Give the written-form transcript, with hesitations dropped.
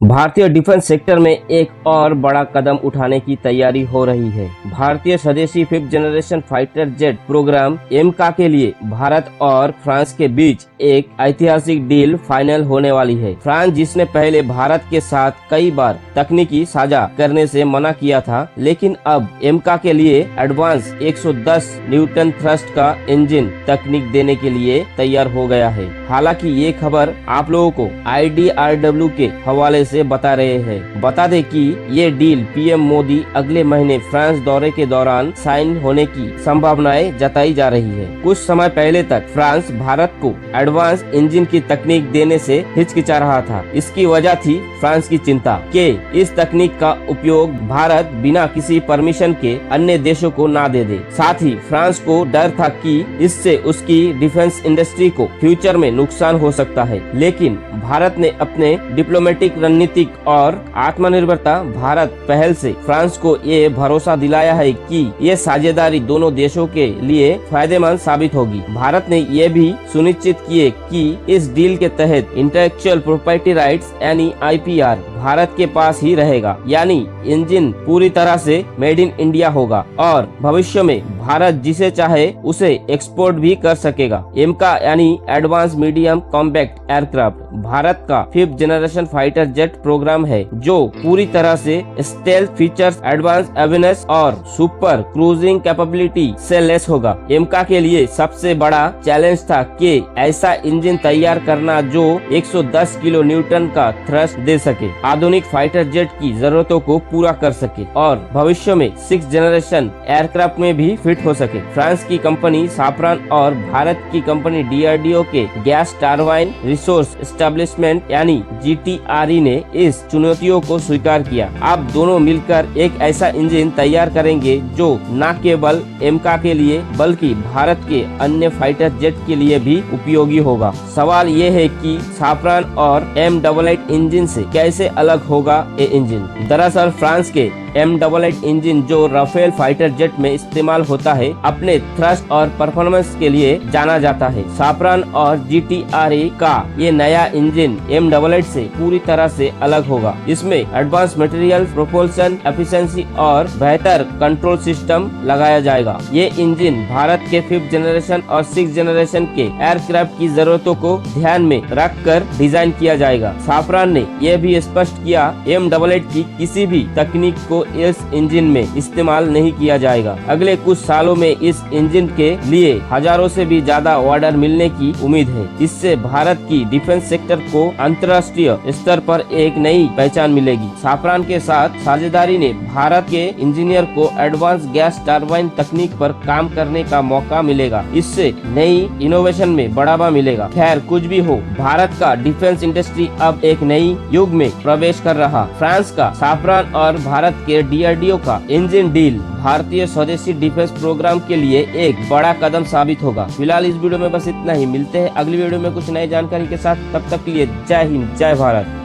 भारतीय defence sector में एक और बड़ा कदम उठाने की तैयारी हो रही है। भारतीय स्वदेशी 5th generation fighter jet programme AMCA के लिए भारत और फ्रांस के बीच एक ऐतिहासिक डील फाइनल होने वाली है। फ्रांस, जिसने पहले भारत के साथ कई बार तकनीकी साझा करने से मना किया था, लेकिन अब एमका के लिए एडवांस 110 न्यूटन थ्रस्ट का इंजन तकनीक देने के लिए तैयार हो गया है। हालांकि ये खबर आप लोगों को IDRW के हवाले से बता रहे हैं। बता दें कि ये डील पीएम मोदी अगले महीने फ्रांस दौरे के दौरान साइन होने की संभावनाएं जताई जा रही है। कुछ समय पहले तक फ्रांस भारत को एडवांस इंजन की तकनीक देने से हिचकिचा रहा था। इसकी वजह थी फ्रांस की चिंता कि इस तकनीक का उपयोग भारत बिना किसी परमिशन के अन्य देशों को ना दे दे। साथ ही फ्रांस को डर था कि इससे उसकी डिफेंस इंडस्ट्री को फ्यूचर में नुकसान हो सकता है। लेकिन भारत ने अपने डिप्लोमेटिक रणनीतिक और आत्मनिर्भरता भारत पहल से फ्रांस को ये भरोसा दिलाया है कि ये साझेदारी दोनों देशों के लिए फायदेमंद साबित होगी। भारत ने ये भी सुनिश्चित किए कि इस डील के तहत इंटेलेक्चुअल प्रॉपर्टी राइट्स यानी IPR भारत के पास ही रहेगा, यानी इंजन पूरी तरह से मेड इन इंडिया होगा और भविष्य में भारत जिसे चाहे उसे एक्सपोर्ट भी कर सकेगा। एमका यानी advance medium compact aircraft Bharat का 5th generation fighter jet programme है, जो पूरी तरह से स्टेल्थ फीचर्स, एडवांस एविनेस और सुपर क्रूजिंग कैपेबिलिटी से लेस होगा। एमका के लिए सबसे बड़ा चैलेंज था कि ऐसा इंजन तैयार करना जो 110 किलो न्यूटन का थ्रस्ट दे सके, आधुनिक फाइटर जेट की जरूरतों को पूरा कर सके और भविष्य में 6th जनरेशन एयरक्राफ्ट में भी फिट हो सके। फ्रांस की कंपनी साफ्रान और भारत की कंपनी DRDO के गैस टरबाइन रिसोर्स एस्टेब्लिशमेंट यानी GTRE ने इस चुनौतियों को स्वीकार किया। अब दोनों मिलकर एक ऐसा इंजन तैयार करेंगे जो न केवल एमका के लिए बल्कि भारत के अन्य फाइटर जेट के लिए भी उपयोगी होगा। सवाल ये है कि साफ्रान और M88 इंजन से कैसे अलग होगा ये इंजन। दरअसल फ्रांस के M88 इंजन जो राफेल फाइटर जेट में इस्तेमाल होता है, अपने थ्रस्ट और परफॉर्मेंस के लिए जाना जाता है। साफ्रान और GTRE का ये नया इंजन M88 से पूरी तरह से अलग होगा। इसमें एडवांस मटेरियल प्रोपल्शन एफिशिएंसी और बेहतर कंट्रोल सिस्टम लगाया जाएगा। ये इंजन भारत के 5th जनरेशन और 6th जनरेशन के एयरक्राफ्ट की जरूरतों को ध्यान में रखकर डिजाइन किया जाएगा। साफ्रान ने यह भी स्पष्ट किया M88 की किसी भी तकनीक को इस इंजन में इस्तेमाल नहीं किया जाएगा। अगले कुछ सालों में इस इंजन के लिए हजारों से भी ज्यादा ऑर्डर मिलने की उम्मीद है। इससे भारत की डिफेंस सेक्टर को अंतर्राष्ट्रीय स्तर पर एक नई पहचान मिलेगी। साफ्रान के साथ साझेदारी ने भारत के इंजीनियर को एडवांस गैस टरबाइन तकनीक पर काम करने का मौका मिलेगा। इससे नई इनोवेशन में बढ़ावा मिलेगा। खैर, कुछ भी हो, भारत का डिफेंस इंडस्ट्री अब एक नई युग में प्रवेश कर रहा। फ्रांस का साफ्रान और भारत के DRDO का इंजन डील भारतीय स्वदेशी डिफेंस प्रोग्राम के लिए एक बड़ा कदम साबित होगा। फिलहाल इस वीडियो में बस इतना ही। मिलते हैं अगली वीडियो में कुछ नई जानकारी के साथ। तब तक के लिए जय हिंद, जय भारत।